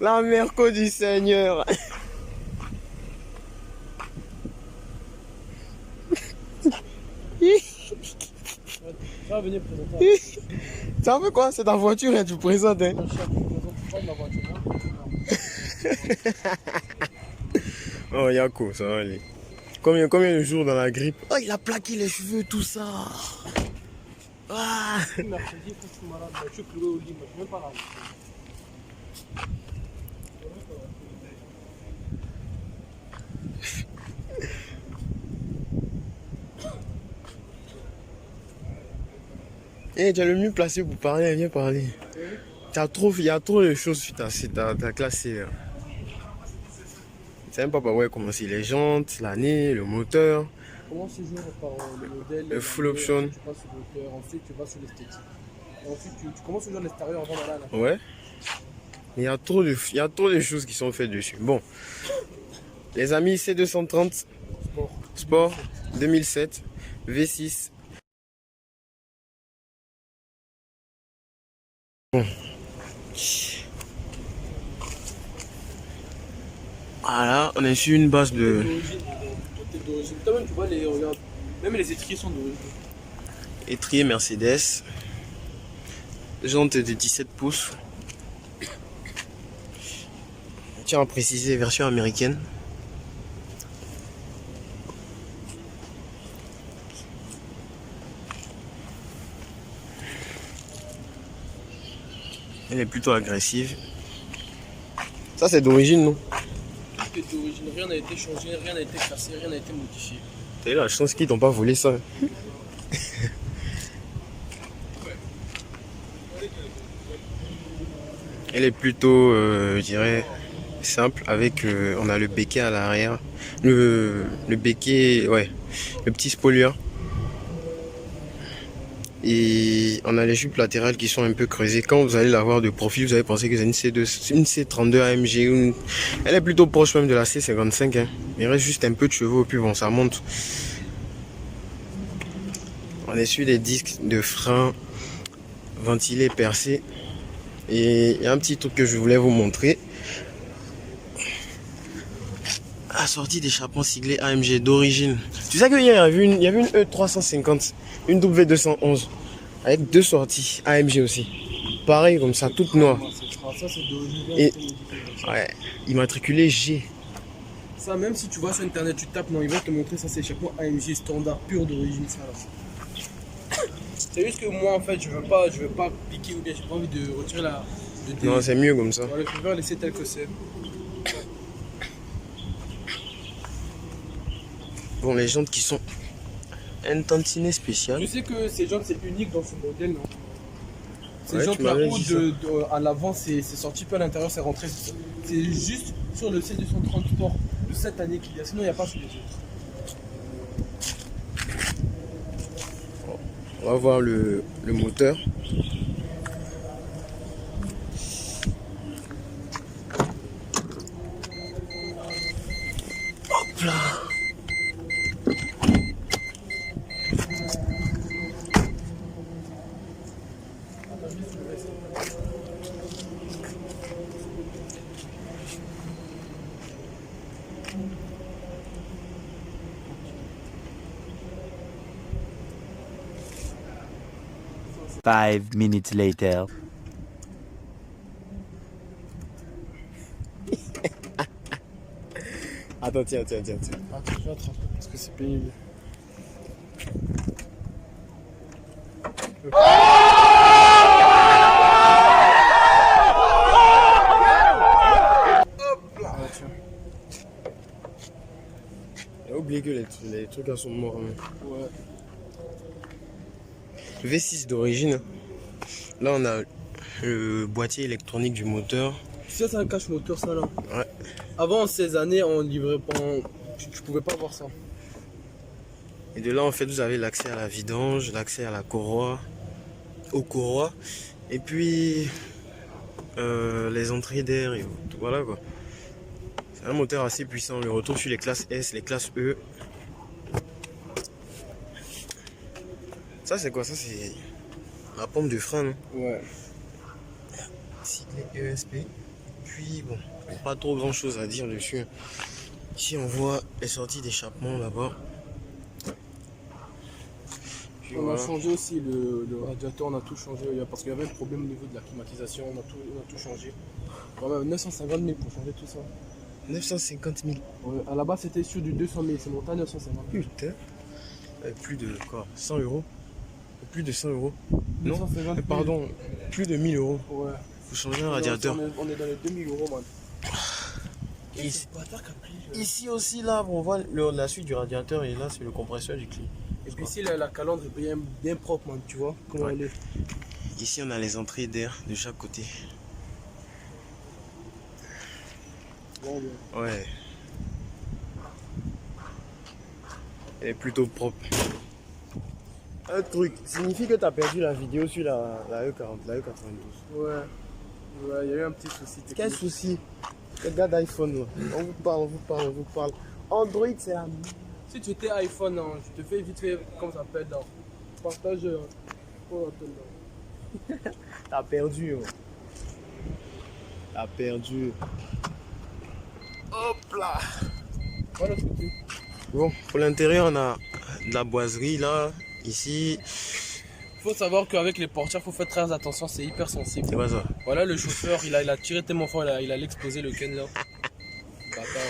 La Merco du Seigneur. Va venir présenter. Ça veut quoi? C'est ta voiture, hein, tu présentes. Hein. Oh, Yako, ça va aller. Combien de jours dans la grippe? Oh, il a plaqué les cheveux, tout ça. Ah. Mercredi, quand je suis malade, je suis pleuré au lit, moi, je suis même pas là. Eh, tu es le mieux placé pour parler, viens parler. Il y a trop de choses sur ta classe C. Là. Tu sais même pas par où commencer. Les jantes, l'année, le moteur. Commence toujours par le modèle, le full option. Tu passes sur le moteur, ensuite tu vas sur l'esthétique. Ensuite tu commences toujours l'extérieur avant d'aller à la. Ouais. Il y a trop de choses qui sont faites dessus. Bon. Les amis, C230 Sport 2007 V6. Bon. Voilà, on est sur une base de... D'origine. Toi-même, tu vois, regarde, même les étriers sont d'origine. Étrier Mercedes. Jantes de 17 pouces. Tiens à préciser, version américaine. Elle est plutôt agressive. Ça c'est d'origine, non? Tout est d'origine, rien n'a été changé, rien n'a été cassé, rien n'a été modifié. T'as eu la chance qu'ils t'ont pas volé ça. Elle est plutôt, je dirais, simple avec, on a le béquet à l'arrière. Le béquet, ouais, le petit spoiler. Et on a les jupes latérales qui sont un peu creusées. Quand vous allez la voir de profil, vous allez penser que c'est une C32 AMG. Elle est plutôt proche même de la C55. Hein. Il reste juste un peu de chevaux, puis bon, ça monte. On est sur des disques de frein ventilés, percés. Et il y a un petit truc que je voulais vous montrer. La sortie d'échappement siglé AMG d'origine. Tu sais qu'il y avait une E350, une W211 avec deux sorties AMG aussi. Pareil comme ça, toute noire. Ça c'est d'origine. Et ouais, immatriculé G. Ça, même si tu vas sur internet, tu tapes, non, ils vont te montrer ça, c'est échappement AMG standard pur d'origine, ça là. C'est juste que moi en fait, je veux pas piquer ou bien j'ai pas envie de retirer la. Non, c'est mieux comme ça. Voilà, je préfère laisser tel que c'est. Bon, les jantes qui sont un tantinet spécial. Je sais que ces jantes c'est unique dans ce modèle, non? Ces Ouais, jantes là-haut à l'avant c'est sorti, peu à l'intérieur c'est rentré. C'est juste sur le C230 Sport de cette année qu'il y a, sinon il n'y a pas sur les autres. On va voir le moteur. Hop là. Five minutes later. Attends, tiens. Attends, je vais attraper parce que c'est pénible. Hop là, tiens. J'ai oublié que les trucs là sont morts. Hein. Ouais. V6 d'origine. Là, on a le boîtier électronique du moteur. Ça, c'est un cache moteur, ça là. Ouais. Avant ces années, on livrait pas. Tu pouvais pas voir ça. Et de là, en fait, vous avez l'accès à la vidange, l'accès à la courroie, aux courroies. Et puis, les entrées d'air et tout. Voilà quoi. C'est un moteur assez puissant. On le retrouve sur les classes S, les classes E. Ça, c'est quoi? Ça, c'est la pompe de frein, non? Ouais. Siglé ESP. Puis bon, pas trop grand chose à dire dessus. Ici on voit les sorties d'échappement là-bas. Puis On voilà. a changé aussi le radiateur, on a tout changé parce qu'il y avait un problème au niveau de la climatisation, on a tout changé. Vraiment 950 000 pour changer tout ça. 950 000. Ouais, à la base c'était sur du 200 000, c'est monté à 950 000. Putain. Plus de quoi? 100 euros. Plus de 100 euros. Non, 250 000. pardon, plus de 1000 euros. Ouais. Faut changer un radiateur. On est dans les 2000 euros, man. Ici, ici aussi, là, on voit la suite du radiateur et là, c'est le compresseur du clim. Et puis ici, la calandre est bien propre, man, tu vois comment Ouais. elle est. Ici, on a les entrées d'air de chaque côté. Bon, bien. Ouais. Elle est plutôt propre. Un truc, signifie que tu as perdu la vidéo sur la E40, la E92. Ouais. Ouais, il y a eu un petit souci technique. Quel souci? Le gars d'iPhone, là. On vous parle, on vous parle, on vous parle. Android, c'est la... Si tu étais iPhone, hein, je te fais vite fait, comment ça s'appelle, là. Partageur. Oh, attends, là. T'as perdu, oh. T'as perdu. Hop là. Voilà ce côté. Bon, pour l'intérieur, on a de la boiserie, là. Ici, Il faut savoir qu'avec les portières, il faut faire très attention, c'est hyper sensible. c'est pas ça. Voilà, le chauffeur, il a tiré tellement fort, il a explosé le Ken là. Bâtard.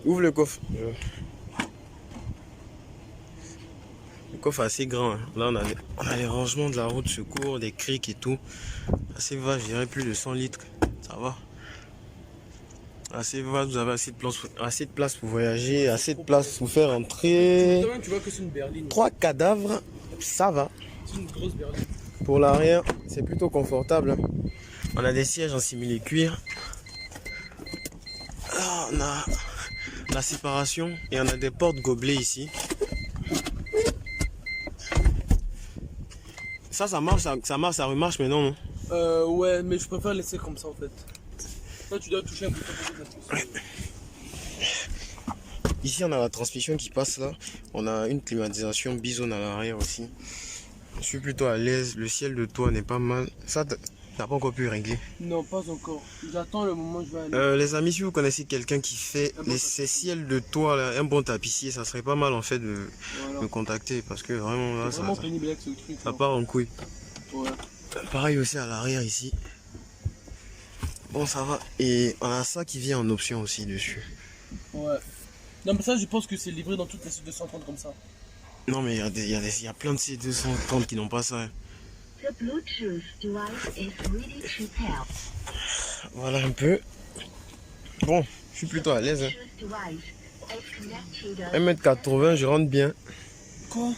Ouvre le coffre. Le coffre est assez grand, hein. Là, on a les rangements de la roue de secours, des crics et tout. Assez vaste, je dirais plus de 100 litres. Ça va. Assez vaste, vous avez assez de place pour voyager, assez de place pour faire entrer. Toi-même, tu vois que c'est une berline. 3 cadavres, ça va. C'est une grosse berline. Pour l'arrière, c'est plutôt confortable, hein. On a des sièges en simili cuir. Là, on a la séparation et on a des portes gobelets ici. Ça marche, ça remarche, mais non, non. Ouais, mais je préfère laisser comme ça en fait. Toi, tu dois toucher un bouton pour mettre la Ici, on a la transmission qui passe là. On a une climatisation bisonne à l'arrière aussi. Je suis plutôt à l'aise. Le ciel de toit n'est pas mal. Ça, t'as pas encore pu régler. Non, pas encore. J'attends le moment où je vais aller. Les amis, si vous connaissez quelqu'un qui fait ces ciels de toit là, un bon tapissier, ça serait pas mal en fait de Voilà. me contacter parce que vraiment là, C'est vraiment pénible avec ce truc. ça là. part en couille. Ouais. Pareil aussi à l'arrière ici. Bon, ça va. Et on a ça qui vient en option aussi dessus. Ouais. Non, mais ça, je pense que c'est livré dans toutes les C230 comme ça. Non, mais il y a plein de C230 qui n'ont pas ça, hein. The Bluetooth device is ready to pair. Voilà un peu. Bon, je suis plutôt à l'aise, hein. Bluetooth device is connected 1m80, je rentre bien. Quoi?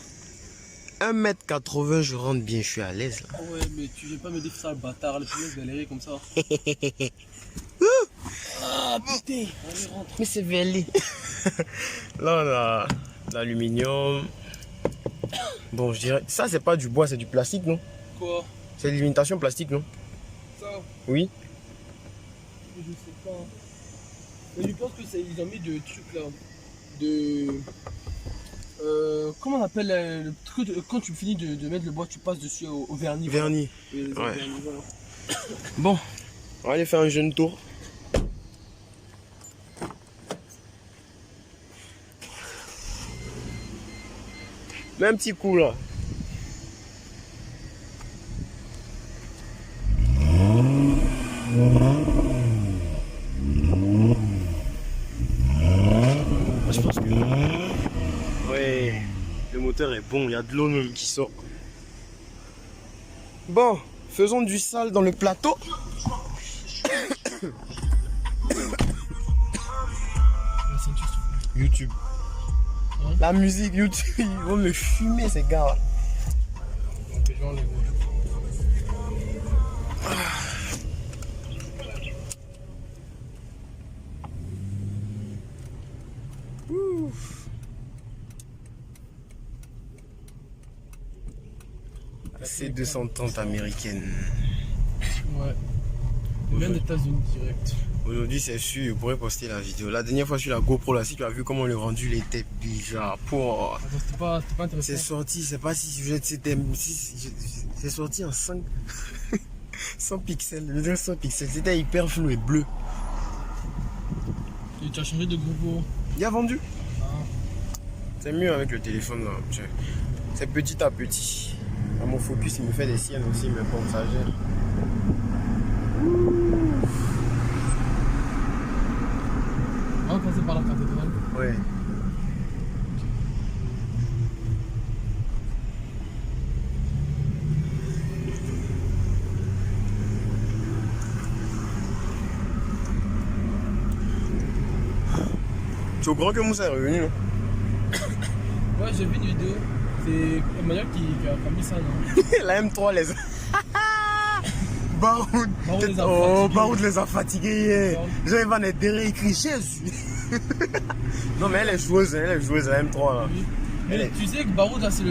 1m80, je rentre bien, je suis à l'aise là. Ah ouais, mais tu viens pas me dire ça, le bâtard, le plus galérer comme ça. Ah putain, allez rentre. Mais c'est velé. Là, on a l'aluminium. Bon, je dirais. Ça, c'est pas du bois, c'est du plastique, non? Quoi? C'est l'imitation plastique, non? Ça? Oui. Je sais pas. Mais je pense que c'est ils ont mis de trucs là. De. Comment on appelle le truc quand tu finis de mettre le bois, tu passes dessus au vernis. Vernis. Voilà. Ouais. Vernis, voilà. Bon, on va aller faire un jeune tour. Mets un petit coup là. Je pense que... Ouais, le moteur est bon, il y a de l'eau même qui sort. Bon, faisons du sale dans le plateau. YouTube. La musique YouTube, ils vont me fumer ces gars. Donc, les gens, les gros. C'est 230 américaine. Ouais. Bien des États-Unis direct. Aujourd'hui, c'est sûr, je pourrais poster la vidéo. La dernière fois sur la GoPro, là, si tu as vu comment le rendu il était bizarre. Pour... Attends, c'était pas intéressant. C'est sorti, c'est pas si c'est sorti en 5 100 pixels. Je veux dire 100 pixels. C'était hyper flou et bleu. Et tu as changé de GoPro. Il a vendu. Ah. C'est mieux avec le téléphone là. C'est petit à petit. À mon focus, il me fait des siennes aussi, mais bon, ça gère. On va passer par la cathédrale. Ouais. Tu es au grand que Moussa est revenu, non? Ouais, j'ai vu une vidéo. C'est Emmanuel qui a mis ça, non? La M3 les a... Baroud. Baroud les a fatigués hier. Jean-Yvan est derrière écrit Jésus. Non mais elle est joueuse, la M3 là. Oui. Mais tu sais que Baroud là c'est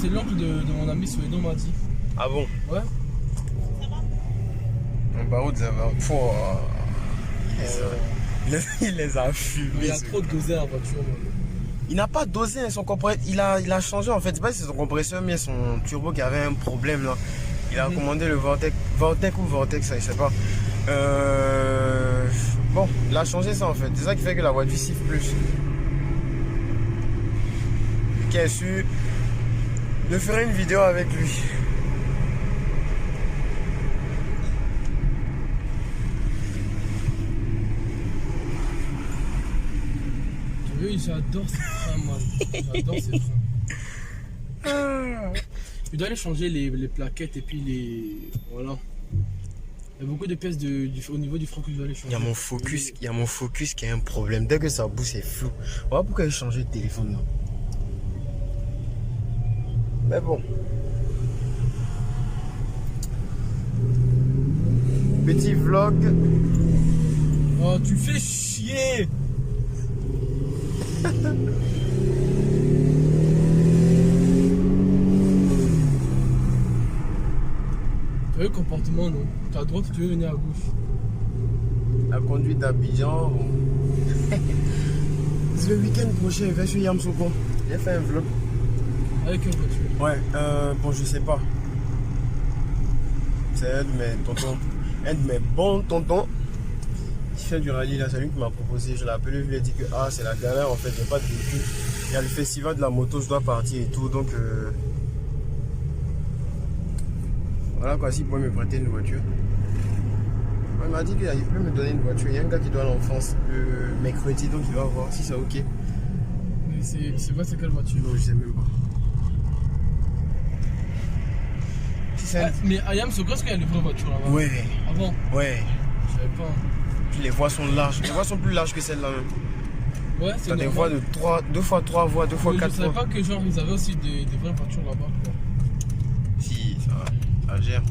l'oncle de mon ami Souedon m'a dit. Ah bon? Ouais. Baroud ça va. Il les a fumés. Il a trop dosé la voiture. Man. Il n'a pas dosé son compresseur, il a changé en fait, c'est pas si c'est son compresseur mais son turbo qui avait un problème là. Il a commandé le Vortex ou Vortex, ça je sais pas. Bon, il a changé ça en fait, c'est ça qui fait que la voiture siffle plus. Qui est su, je ferai une vidéo avec lui. J'adore ces freins, man. J'adore ces freins. Je dois aller changer les plaquettes et puis les. Voilà. Il y a beaucoup de pièces au niveau du frein que je dois aller changer. Il y a mon focus qui a un problème. Dès que ça bouge, c'est flou. Voilà pourquoi j'ai changé de téléphone là. Mais bon. Petit vlog. Oh, tu fais chier! Tu as le comportement, non? Tu as à droite, tu veux venir à gauche. La conduite d'Abidjan. Le week-end prochain, je vais sur Yamsoukro. J'ai fait un vlog. Avec quelle voiture? Ouais, bon, je sais pas. C'est un de mes tontons. Un de mes bons tontons. Qui fait du rallye là, c'est lui qui m'a proposé. Je l'ai appelé, je lui ai dit que c'est la galère en fait, j'ai pas de véhicule. Il y a le festival de la moto, je dois partir et tout, donc voilà quoi, s'il pouvait me prêter une voiture. Il m'a dit qu'il peut me donner une voiture. Il y a un gars qui doit aller en France le mercredi, donc il va voir si c'est ok. Mais c'est quoi, c'est quelle voiture? Non, je sais même pas. Si c'est mais Ayam, c'est quoi, est-ce qu'il y a une vraie voiture là-bas? Ouais. Ah bon? Ouais. Je savais pas. Puis les voies sont larges. Les voies sont plus larges que celles-là même. Ouais, c'est T'as des normal. voies de 2 fois 3 voies, 2 fois 4 Je savais voies. pas que genre ils avaient aussi des vraies voitures là-bas. Si, ça va. Ça gère.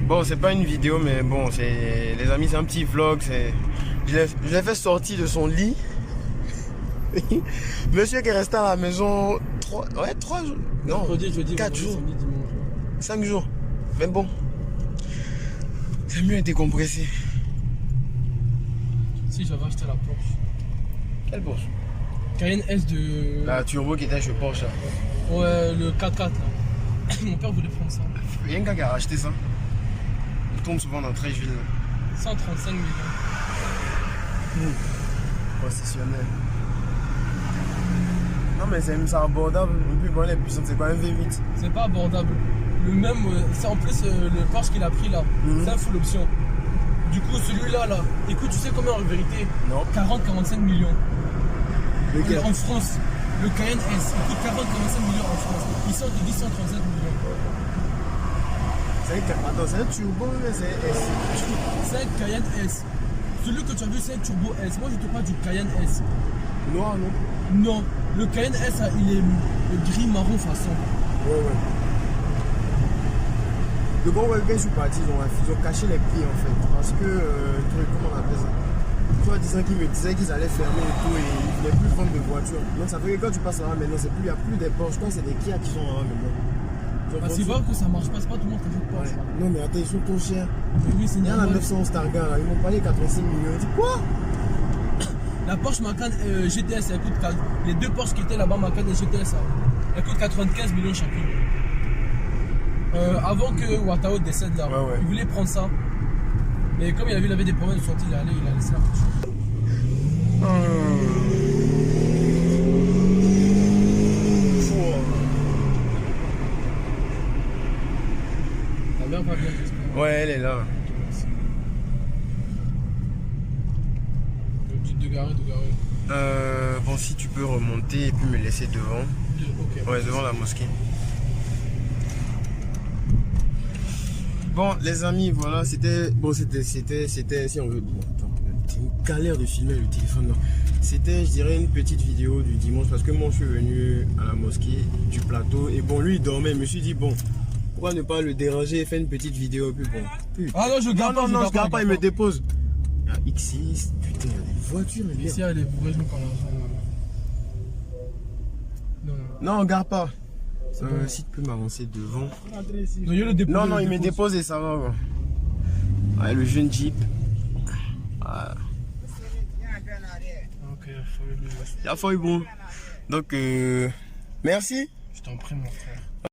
Bon, c'est pas une vidéo, mais bon, c'est les amis, c'est un petit vlog. Je l'ai fait sortir de son lit. Monsieur qui est resté à la maison 3 jours. Non, 4 jours. 5 jours. Mais bon, c'est mieux décompressé. Si j'avais acheté la Porsche. Quelle Porsche? Cayenne S de. La turbo qui était chez Porsche. Là. Ouais, le 4x4 là. Mon père voulait prendre ça. Il y a un gars qui a racheté ça. Il tourne souvent dans Trècheville. 135 millions. Concessionnaire. Non mais c'est abordable. Le plus bon, les puissantes, c'est quoi un V8? C'est pas abordable. Le même, c'est en plus le Porsche qu'il a pris là. C'est un full option. Du coup, celui-là, là, écoute, tu sais combien en vérité? Non. 40-45 millions. Lequel? En France, le Cayenne S, il coûte 40-45 millions en France. Ils sortent de 135 millions. Attends, c'est un turbo, mais c'est S. C'est un Cayenne S. Celui que tu as vu, c'est un turbo S. Moi, je te parle du Cayenne S. Noir, non? Non, le Cayenne S, il est gris marron façon. Ouais. Le bon web, je suis parti, ils ont caché les prix en fait. Parce que, comment on appelle ça? Toi, disant qu'ils me disaient qu'ils allaient fermer et tout, et ils ne voulaient plus vendre de voitures. Donc ça fait que quand tu passes là maintenant, il n'y a plus des Porsche, je crois que c'est des Kia qui sont là maintenant. Parce qu'ils voient que ça marche pas, c'est pas tout le monde qui achète Porsche. Ouais. Non, mais attends, ils sont trop chers. Mais oui, c'est Il y en a normal. 911 Targa là, ils m'ont parlé 85 millions. Je dis quoi? La Porsche Macan GTS, elle coûte les deux Porsche qui étaient là-bas, Macan et GTS, elles coûtent 95 millions chacune. Avant que Watao décède là, Ouais. il voulait prendre ça. Mais comme il avait des problèmes de santé, il a laissé la Porsche. Ta mère va bien, j'espère. Ouais, elle est là. De garer. Bon, si tu peux remonter et puis me laisser devant. Ok. Ouais, devant la mosquée. Bon, les amis, voilà, c'était. Bon, c'était. Si on veut. Bon, attends, c'est une galère de filmer le téléphone là. C'était, je dirais, une petite vidéo du dimanche parce que moi, je suis venu à la mosquée du plateau et bon, lui, il dormait. Je me suis dit, bon, pourquoi ne pas le déranger et faire une petite vidéo puis bon. Ah non, je garde pas. Non, je garde pas, il me dépose. Il y a X6, putain, il y a des voitures, mais Ici, merde. elle est bourrée, je me parle. Non. Non, garde pas. Si tu peux m'avancer devant. Non, il le dépose. Non, il me dépose et ça va. Ouais. Ouais, le jeune Jeep. Voilà. Ok, faut le. La fois est bon. Donc, merci. Je t'en prie, mon frère.